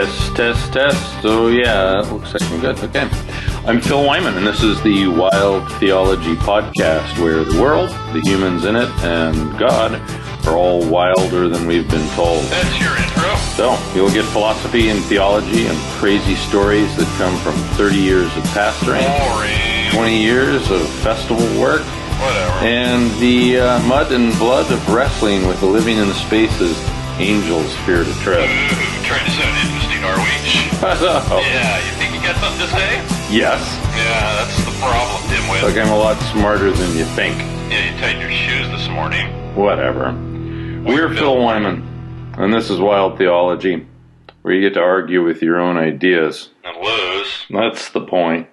Test. Oh yeah, that looks like I'm good. Okay. I'm Phil Wyman, and this is the Wild Theology Podcast, where the world, the humans in it, and God are all wilder than we've been told. That's your intro. So, you'll get philosophy and theology and crazy stories that come from 30 years of pastoring, Boring. 20 years of festival work, Whatever. and the mud and blood of wrestling with the living in the spaces angels fear to tread. Trying to sound interesting, are we? Yeah, you think you got something to say? Yes. Yeah, that's the problem, dimwit. Like I'm a lot smarter than you think. Yeah, you tightened your shoes this morning. Whatever. We're Phil Wyman, and this is Wild Theology, where you get to argue with your own ideas. And lose. That's the point.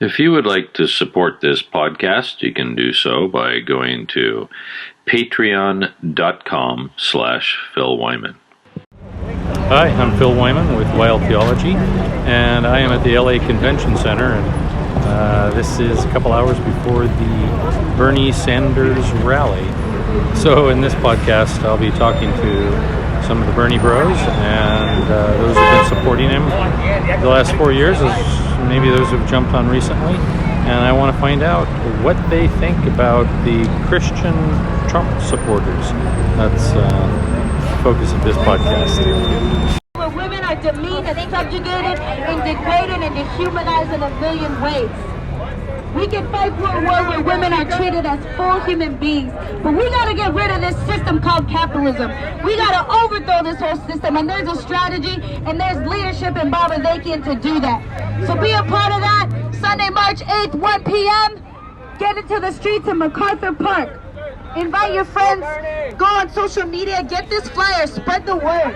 If you would like to support this podcast, you can do so by going to patreon.com/Phil Wyman. Hi, I'm Phil Wyman with Wild Theology, and I am at the LA Convention Center, and this is a couple hours before the Bernie Sanders rally. So in this podcast, I'll be talking to some of the Bernie bros and those who have been supporting him the last 4 years, as maybe those who have jumped on recently, and I want to find out what they think about the Christian Trump supporters. That's the focus of this podcast. Where women are demeaned and subjugated and degraded and dehumanized in a million ways. We can fight for a world where women are treated as full human beings, but we gotta get rid of this system called capitalism. We gotta overthrow this whole system, and there's a strategy and there's leadership in Baba Vakian to do that. So be a part of that. Sunday, March 8th, 1 p.m. Get into the streets in MacArthur Park. Invite your friends, go on social media, get this flyer, spread the word.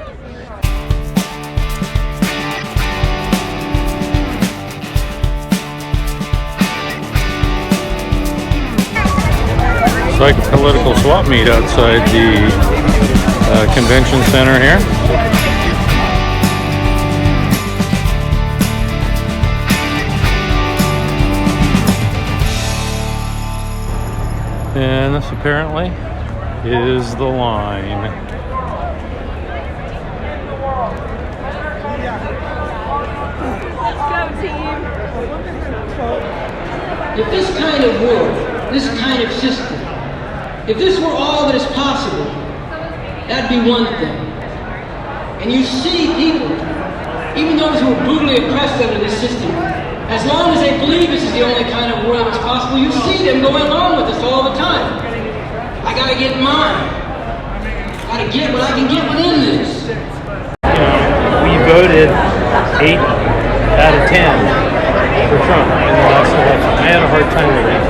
It's like a political swap meet outside the convention center here. And this apparently is the line. If this kind of world, this kind of system, if this were all that is possible, that'd be one thing. And you see people, even those who are brutally oppressed under this system, as long as they believe this is the only kind of world that's possible, you see them going along with this all the time. I gotta get mine. Gotta get what I can get within this. We voted 8 out of 10 for Trump in the last election. I had a hard time with it.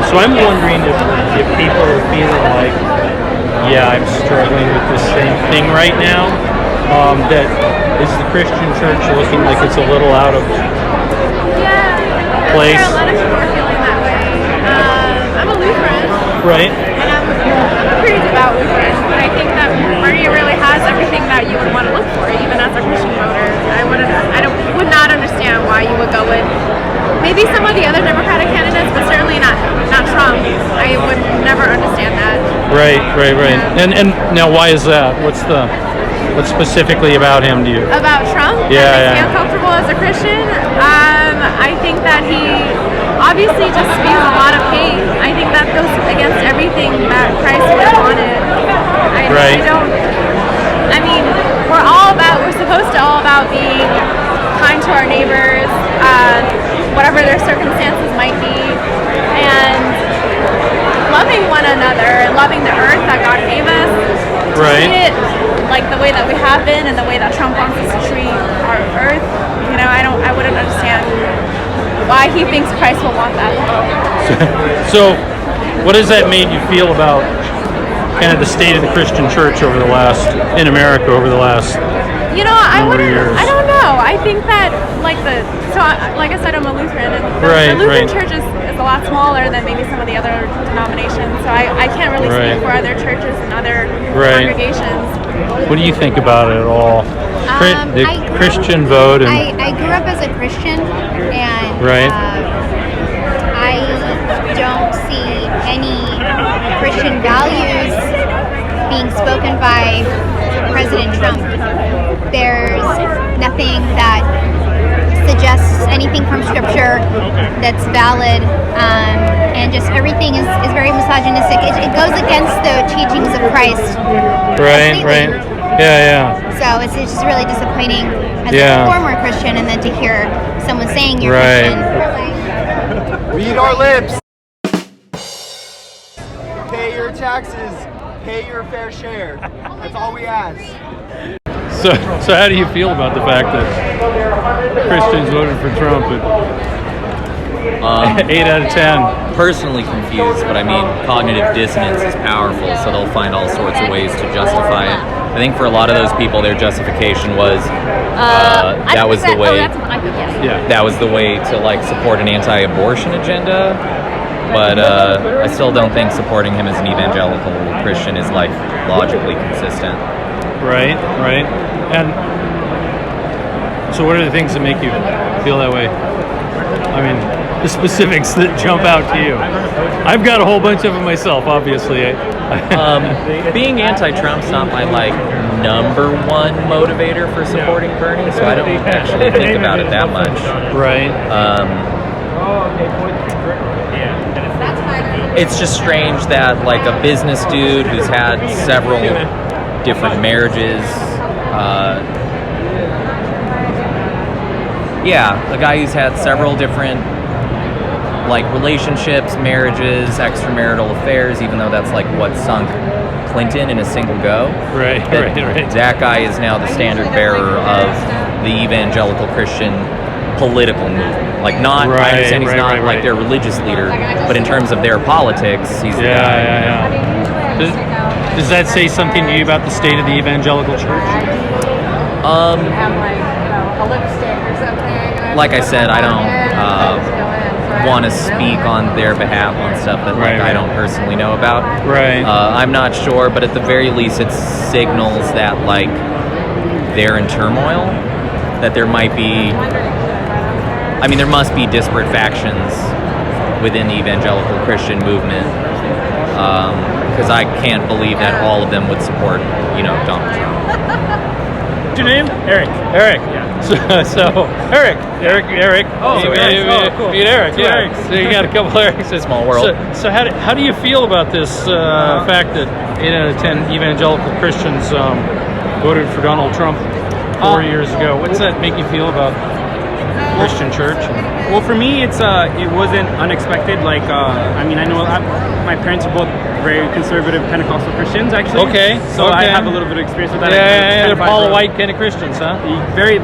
So I'm wondering if people are feeling like, yeah, I'm struggling with the same thing right now. That is the Christian church looking like it's a little out of place? I'm sure a lot of people are feeling that way. I'm a Lutheran. Right. And I'm a pretty devout Lutheran, but I think that Bernie really has everything that you would want to look for, even as a Christian voter. I would not understand why you would go with maybe some of the other Democratic candidates, but certainly not Trump. I would never understand that. Right. Yeah. And now why is that? What's specifically about him do you? About Trump? Yeah. That makes me uncomfortable as a Christian? I think that he obviously just spews a lot of hate. I think that goes against everything that Christ would have wanted. We're supposed to all about being kind to our neighbors, whatever their circumstances might be, and loving one another and loving the earth that God gave us. Right. Treat it like the way that we have been and the way that Trump wants us to treat our earth. You know, I wouldn't understand why he thinks Christ will want that. So, what has that made you feel about kind of the state of the Christian church in America over the last years? I don't know. I think that like I said, I'm a Lutheran, and the Lutheran church is a lot smaller than maybe some of the other denominations. So I can't really speak for other churches and other congregations. What do you think about it all? The Christian vote. And I grew up as a Christian, and I don't see any Christian values being spoken by President Trump. there's nothing that suggests anything from Scripture that's valid, and just everything is very misogynistic. It goes against the teachings of Christ. Right. Yeah. So it's just really disappointing as a former Christian, and then to hear someone saying you're Christian. Read our lips. Pay your taxes. Pay your fair share. That's all we ask. So how do you feel about the fact that Christians voted for Trump at 8 out of 10? Personally confused, but I mean, cognitive dissonance is powerful, so they'll find all sorts of ways to justify it. I think for a lot of those people, their justification was that was the way. That was the way to like support an anti-abortion agenda. But I still don't think supporting him as an evangelical Christian is like logically consistent. Right. And so what are the things that make you feel that way? I mean, the specifics that jump out to you. I've got a whole bunch of them myself, obviously. Being anti-Trump's not my like number one motivator for supporting Bernie, so I don't actually think about it that much. Right. It's just strange that like a business dude who's had several different marriages, a guy who's had several different like relationships, marriages, extramarital affairs, even though that's like what sunk Clinton in a single go. Right. That guy is now the standard bearer of the Evangelical Christian political movement. Like not, I understand he's not like their religious leader, but in terms of their politics, he's the guy. Yeah. Does that say something to you about the state of the evangelical church? Like I said, I don't want to speak on their behalf on stuff that like I don't personally know about. Right. I'm not sure, but at the very least, it signals that like they're in turmoil. That there might be. I mean, there must be disparate factions within the evangelical Christian movement, because I can't believe that all of them would support, Donald Trump. What's your name? Eric. Yeah. So Eric. Oh, cool. Meet Eric. Yeah. Erics. So you got a couple Erics. Small world. So how do you feel about this fact that 8 out of 10 evangelical Christians voted for Donald Trump 4 years ago? What's that make you feel about Christian church? Well, for me, it wasn't unexpected. Like, I know my parents are both very conservative Pentecostal Christians, actually. Okay. So I have a little bit of experience with that. Yeah, they're Paul White kind of Christians, huh? Very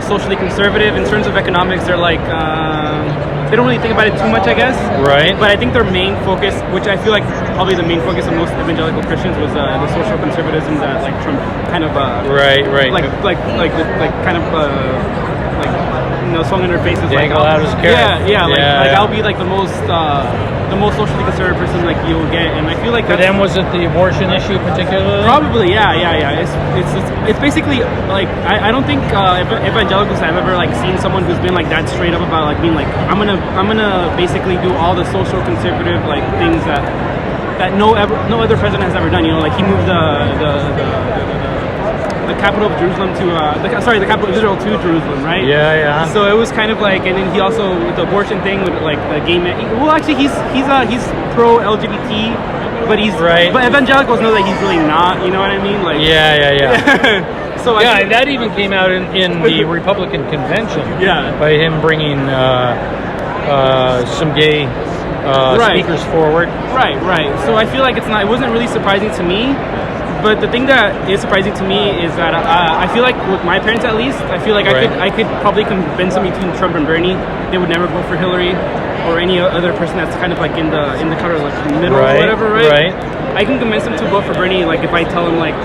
socially conservative. In terms of economics, they're like, they don't really think about it too much, I guess. Right. But I think their main focus, which I feel like probably the main focus of most evangelical Christians, was the social conservatism that like Trump kind of right. Swung in their faces. Dangle out his carrot. Like I'll be like the most socially conservative person like you'll get, and I feel like for them was it the abortion issue particularly? Probably, yeah. It's basically like I don't think evangelicals have ever like seen someone who's been like that straight up about like being like I'm gonna basically do all the social conservative like things that no other president has ever done. Like he moved the capital of Jerusalem to the capital of Israel to Jerusalem, right? Yeah. So it was kind of like, and then he also with the abortion thing with like the gay man. Well, actually, he's pro LGBT, but but evangelicals know that he's really not. You know what I mean? Like yeah. So and that even came out in the Republican convention. Yeah. By him bringing some gay speakers forward. Right. So I feel like it wasn't really surprising to me. But the thing that is surprising to me is that I feel like with my parents at least, I feel like I could probably convince them between Trump and Bernie. They would never vote for Hillary or any other person that's kind of like in the kind of like middle or whatever, right? I can convince them to vote for Bernie, like if I tell them like,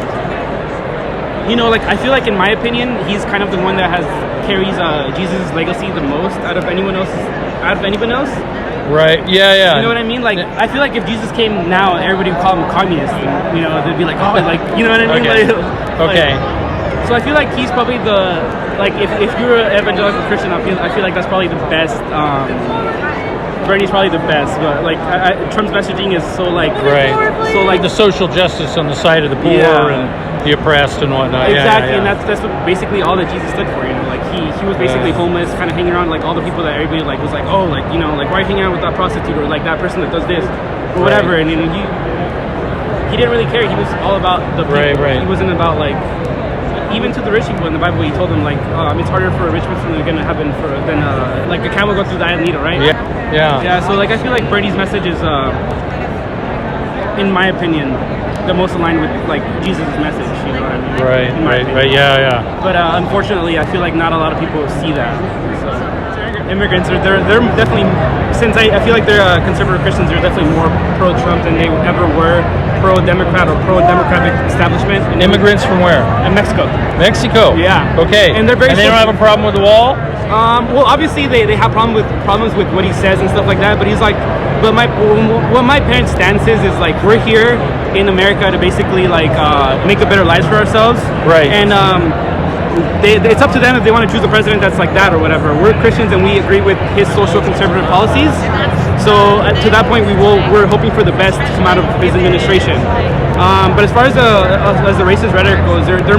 like I feel like in my opinion, he's kind of the one that carries Jesus' legacy the most out of anyone else. Right. Yeah. You know what I mean? Like, I feel like if Jesus came now, everybody would call him a communist. And, they'd be like, oh, like, you know what I mean? Okay. So I feel like he's probably if you're an evangelical Christian, I feel like that's probably the best Bernie's probably the best, but like Trump's messaging is so like the social justice on the side of the poor and the oppressed and whatnot. Exactly, and that's basically all that Jesus stood for. You know, like he was basically homeless, kind of hanging around like all the people that everybody like was like, oh, like you know, like why are you hanging out with that prostitute or like that person that does this or whatever, and you know, he didn't really care. He was all about the people. He wasn't about like. Even to the rich people in the Bible, he told them like, it's harder for a rich person to get into heaven than like a camel go through the eye of the needle, right? Yeah. So like I feel like Bernie's message is, in my opinion, the most aligned with like Jesus' message. You know what I mean? Right. Yeah. But unfortunately, I feel like not a lot of people see that. So, immigrants are they're definitely, since I feel like they're conservative Christians, they're definitely more pro-Trump than they ever were pro-Democrat or pro-democratic establishment. And immigrants from where? Mexico. Mexico. Yeah. Okay. And they're very. And they don't have a problem with the wall. Well, obviously they have problems with what he says and stuff like that. But he's like, what my parents' stance is like we're here in America to basically like make a better lives for ourselves. Right. And it's up to them if they want to choose a president that's like that or whatever. We're Christians and we agree with his social conservative policies. So to that point, we're hoping for the best to come out of his administration. But as far as the racist rhetoric goes, they're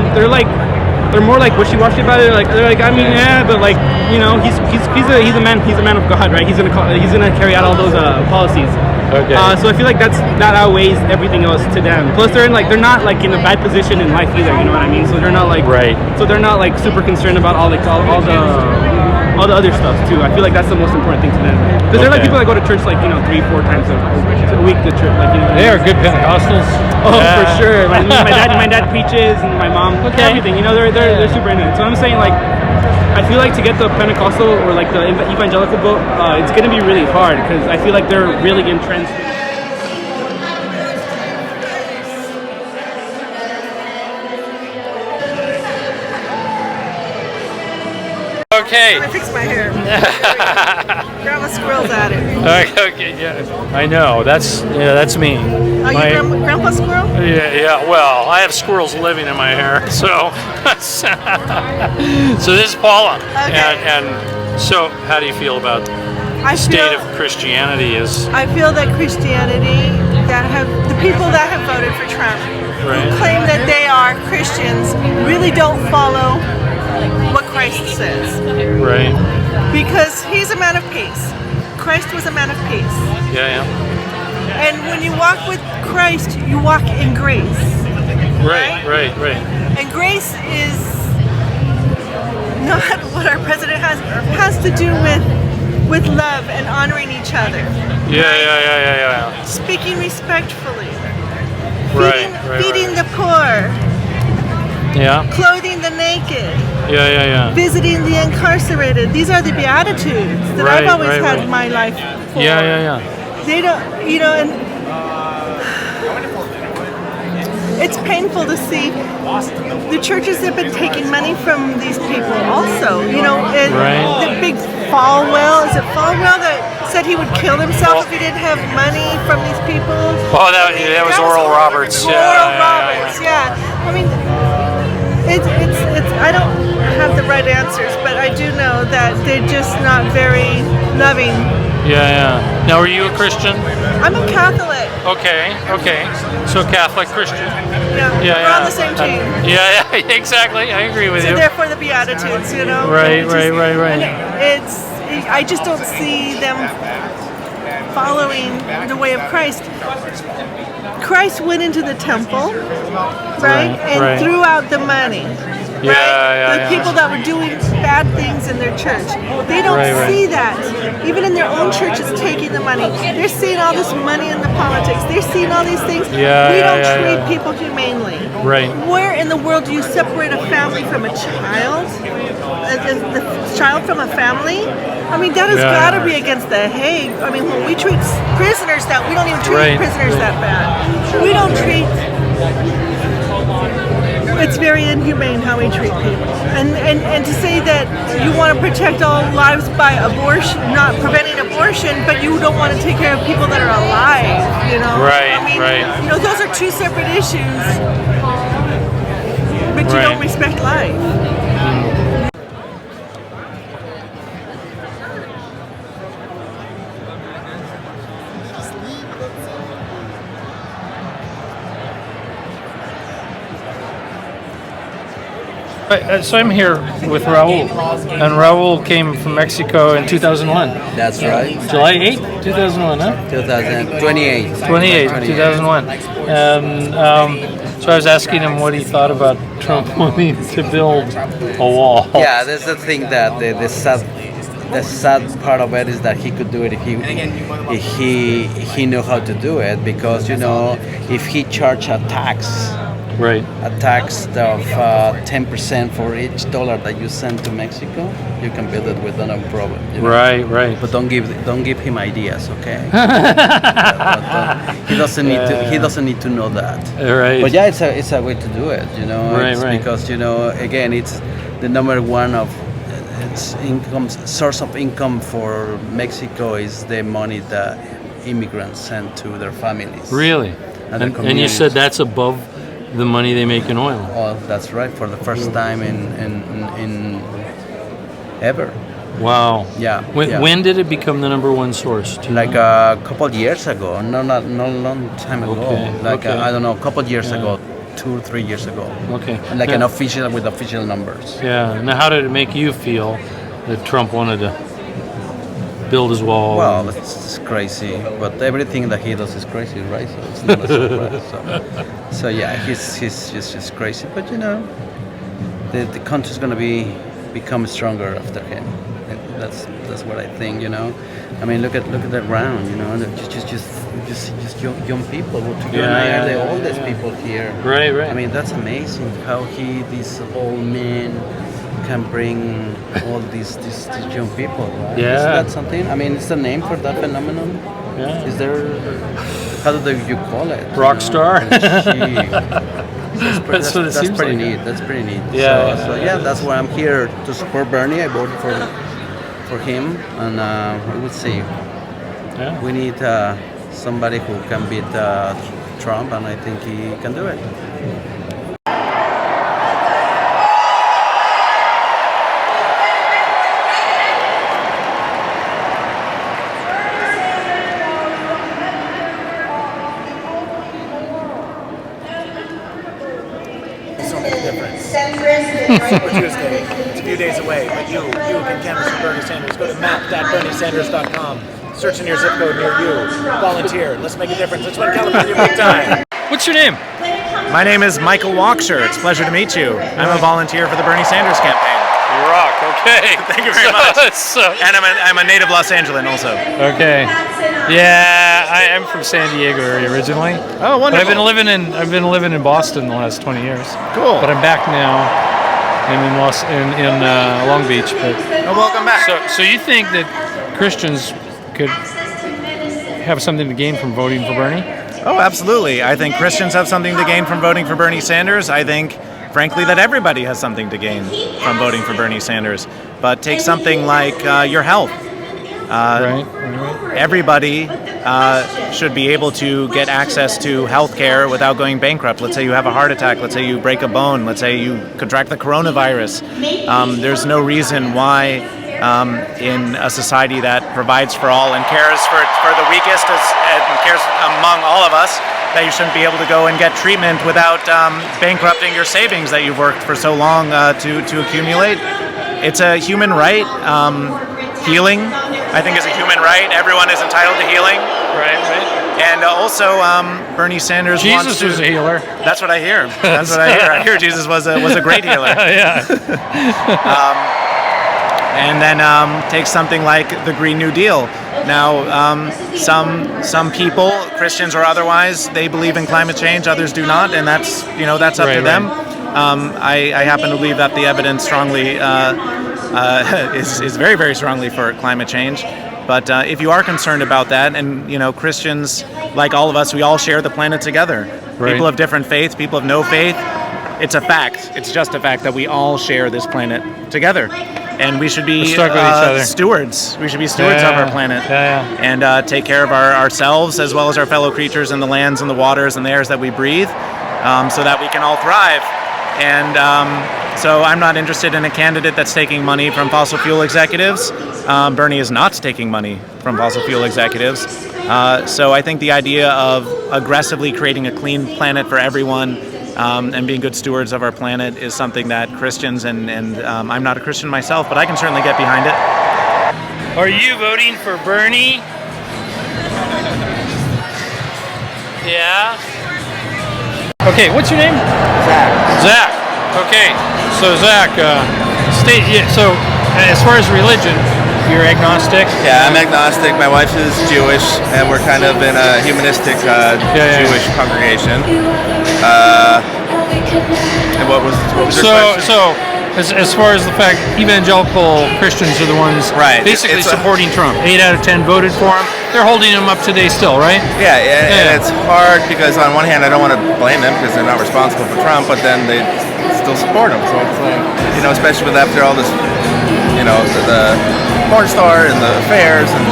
more like wishy-washy about it. They're like I mean, but like you know, he's a man of God, right? He's gonna carry out all those policies. Okay. So I feel like that outweighs everything else to them. Plus, they're not like in a bad position in life either. You know what I mean? So they're not like So they're not like super concerned about all the other stuff too. I feel like that's the most important thing to them. Because they're like people that go to church like 3-4 times a week. The church, like they are good Pentecostals. Oh, for sure. My dad preaches and my mom everything. You know, they're super into it. So I'm saying like. I feel like to get the Pentecostal or like the evangelical vote, it's going to be really hard because I feel like they're really entrenched. Okay. I fixed my hair. Grandma Squirrel's at it. Okay, yeah. I know. That's me. Oh, you Grandpa Squirrel? Yeah. Well, I have squirrels living in my hair, so so this is Paula. Okay. And so, how do you feel about the state of Christianity? I feel that Christianity, the people that have voted for Trump, who claim that they are Christians, really don't follow what Christ says. Right. Because he's a man of peace. Christ was a man of peace. Yeah. And when you walk with Christ, you walk in grace. Right. And grace is not what our president has. It has to do with love and honoring each other. Yeah. Speaking respectfully. Feeding the poor. Yeah. Clothing the naked. Yeah. Visiting the incarcerated. These are the Beatitudes that I've always had in my life for. Yeah. They don't, and it's painful to see the churches have been taking money from these people also. The big Falwell, is it Falwell that said he would kill himself if he didn't have money from these people? Oh, that was Oral Roberts. Roberts, yeah. I mean, it's I don't have the right answers, but I do know that they're just not very loving. Yeah. Now, are you a Christian? I'm a Catholic. Okay. So Catholic Christian. Yeah. We're on the same team. Yeah, exactly. I agree with you. So therefore the Beatitudes, Right. I just don't see them following the way of Christ. Christ went into the temple, and threw out the money. The people that were doing bad things in their church, they don't see that. Even in their own churches, taking the money, they're seeing all this money in the politics. They're seeing all these things. We don't treat people humanely. Right. Where in the world do you separate a family from a child? The child from a family? I mean, that has got to be against the Hague. I mean, when we treat prisoners we don't even treat prisoners that bad. We don't treat. It's very inhumane how we treat people. And to say that you want to protect all lives by abortion, not preventing abortion, but you don't want to take care of people that are alive, those are two separate issues, but you don't respect life. So I'm here with Raul, and Raul came from Mexico in 2001. That's right. July 8th, 2001, huh? 2028. 2001. And so I was asking him what he thought about Trump wanting to build a wall. Yeah, that's the thing that the sad part of it is that he could do it if he knew how to do it, because if he charged a tax. Right. A tax of 10% for each dollar that you send to Mexico, you can build it with no problem. Right. But don't give him ideas, okay? He doesn't need to know that. Right. But yeah, it's a way to do it, Right. Because again, it's the number one of source of income for Mexico is the money that immigrants send to their families. Really. And you said that's above the money they make in oil. Oh, that's right. For the first time in ever. Wow. Yeah. When did it become the number one source? Like a couple years ago. No, not a long time ago. Okay. I don't know, a couple years ago, 2 or 3 years ago. Okay. Like an official with official numbers. Yeah. Now, how did it make you feel that Trump wanted to build his wall? Well, it's crazy, but everything that he does is crazy, right? So it's not a surprise. So yeah, he's just crazy. But the country's gonna become stronger after him. That's what I think. I mean, look at the ground. Just young people. You and I are the oldest people here. Right. I mean, that's amazing how these old men can bring all these young people, right? Yeah. Is that something? I mean, is there a name for that phenomenon? Yeah. Is there? How do you call it? Rock star? That's pretty like. neat. That's pretty neat. Yeah. So that's why I'm here to support Bernie. I voted for him, and we will see. Yeah. We need somebody who can beat Trump, and I think he can do it. Super Tuesday. It's a few days away, but you can canvass for Bernie Sanders. Go to map.berniesanders.com. Search in your zip code near you. Volunteer. Let's make a difference. Let's win California big time. What's your name? My name is Michael Walksher. It's a pleasure to meet you. I'm a volunteer for the Bernie Sanders campaign. You rock. Okay. Thank you very much. And I'm a native Los Angeles also. Okay. Yeah, I'm from San Diego area originally. Oh, wonderful. But I've been living in Boston the last 20 years. Cool. But I'm back now. I'm in Long Beach. But welcome back. So you think that Christians could have something to gain from voting for Bernie? Oh, absolutely. I think Christians have something to gain from voting for Bernie Sanders. I think, frankly, that everybody has something to gain from voting for Bernie Sanders. But take something like your health. Right. Everybody should be able to get access to health care without going bankrupt. Let's say you have a heart attack. Let's say you break a bone. Let's say you contract the coronavirus. There's no reason why in a society that provides for all and cares for the weakest and cares among all of us, that you shouldn't be able to go and get treatment without bankrupting your savings that you've worked for so long to accumulate. It's a human right. Healing, I think, is a human right. Everyone is entitled to healing. Right. And also, Bernie Sanders Jesus was a healer. That's what I hear. That's what I hear. I hear Jesus was a great healer. Yeah. And then take something like the Green New Deal. Now, some people, Christians or otherwise, they believe in climate change. Others do not, and that's up to them. I happen to believe that the evidence strongly is very, very strongly for climate change. But if you are concerned about that, and Christians, like all of us, we all share the planet together. Right. People of different faiths, people of no faith. It's a fact. It's just a fact that we all share this planet together. And we should be stewards. We should be stewards of our planet and take care of ourselves as well as our fellow creatures in the lands and the waters and the airs that we breathe, so that we can all thrive. And so I'm not interested in a candidate that's taking money from fossil fuel executives. Bernie is not taking money from fossil fuel executives. So I think the idea of aggressively creating a clean planet for everyone and being good stewards of our planet is something that Christians, and I'm not a Christian myself, but I can certainly get behind it. Are you voting for Bernie? Yeah. Okay, what's your name? Zach. Okay, so Zach, so as far as religion, you're agnostic? Yeah, I'm agnostic. My wife is Jewish, and we're kind of in a humanistic Jewish congregation. And what was your question? So, as far as the fact evangelical Christians are the ones basically supporting Trump. 8 out of 10 voted for him. They're holding him up today still, right? Yeah, and it's hard because on one hand I don't want to blame them because they're not responsible for Trump, but then they still support him. So it's like, especially with after all this, the porn star and the affairs and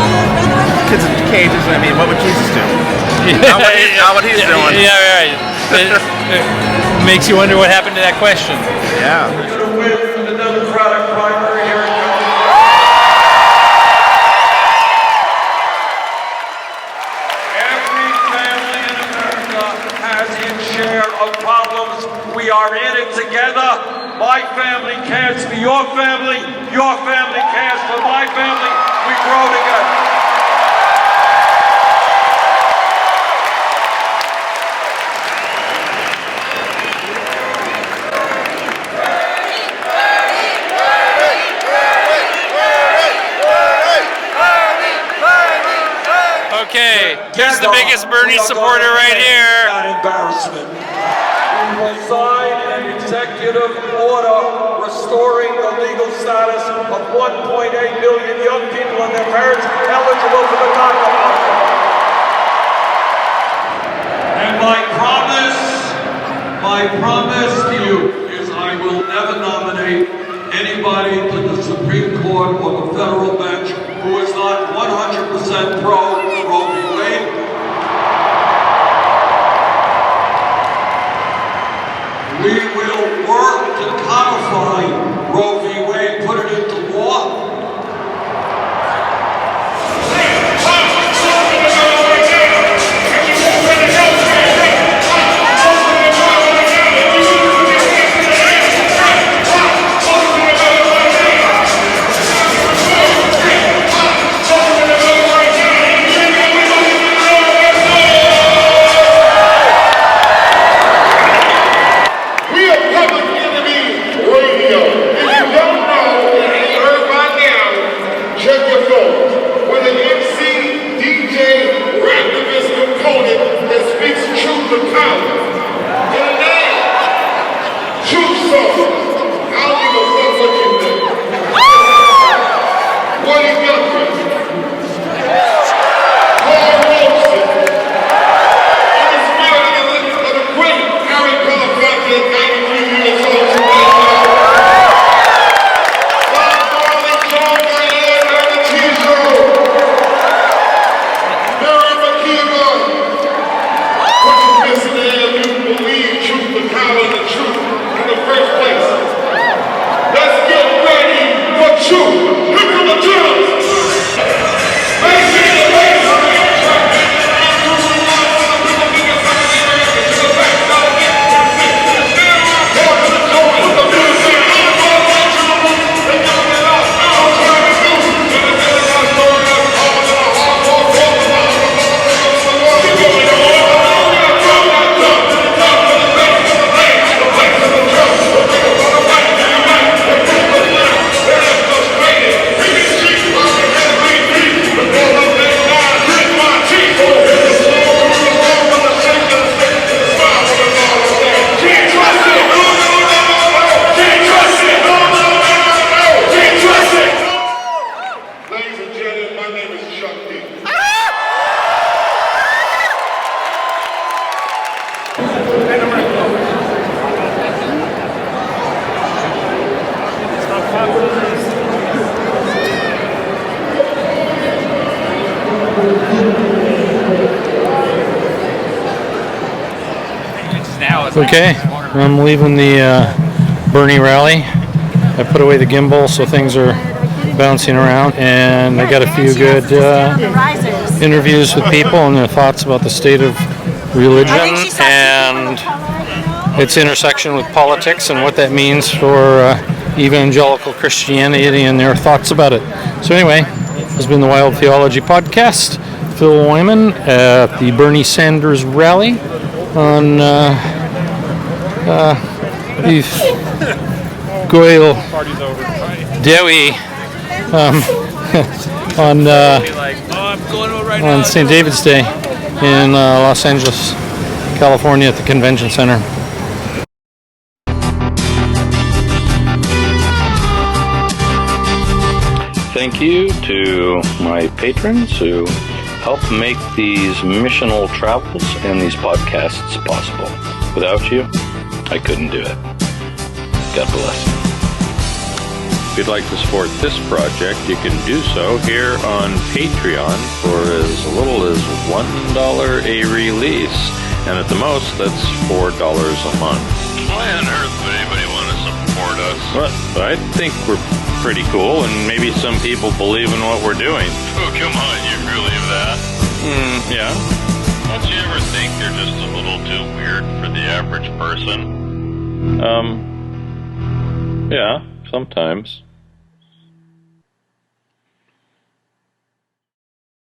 kids in cages. I mean, what would Jesus do? Not what he's doing. Yeah, right. It makes you wonder what happened to that question. Yeah. The Democratic primary here in every family in America has its share of problems. We are in it together. My family cares for your family cares for my family. We grow together. Okay, here's the biggest Bernie supporter right here. That embarrassment. We will sign an executive order restoring the legal status of 1.8 million young people and their parents eligible for the DACA program. And my promise to you is I will never nominate anybody to the Supreme Court or the federal bench who is not 100% pro Roe v. Wade. We will work to codify Roe v. Wade, put it into law. Okay, I'm leaving the Bernie rally. I put away the gimbal so things are bouncing around, and I got a few good interviews with people and their thoughts about the state of religion, and its intersection with politics and what that means for Evangelical Christianity and their thoughts about it. So anyway, this has been the Wild Theology Podcast. Phil Wyman at the Bernie Sanders rally on Goyle Dewi on St. David's Day in Los Angeles, California at the Convention Center. Thank you to my patrons who help make these missional travels and these podcasts possible. Without you, I couldn't do it. God bless. If you'd like to support this project, you can do so here on Patreon for as little as $1 a release. And at the most, that's $4 a month. Why on earth would anybody want to support us? Well, I think we're pretty cool, and maybe some people believe in what we're doing. Oh, come on, you believe that? Yeah. Don't you ever think you're just a little too weird for the average person? Yeah, sometimes.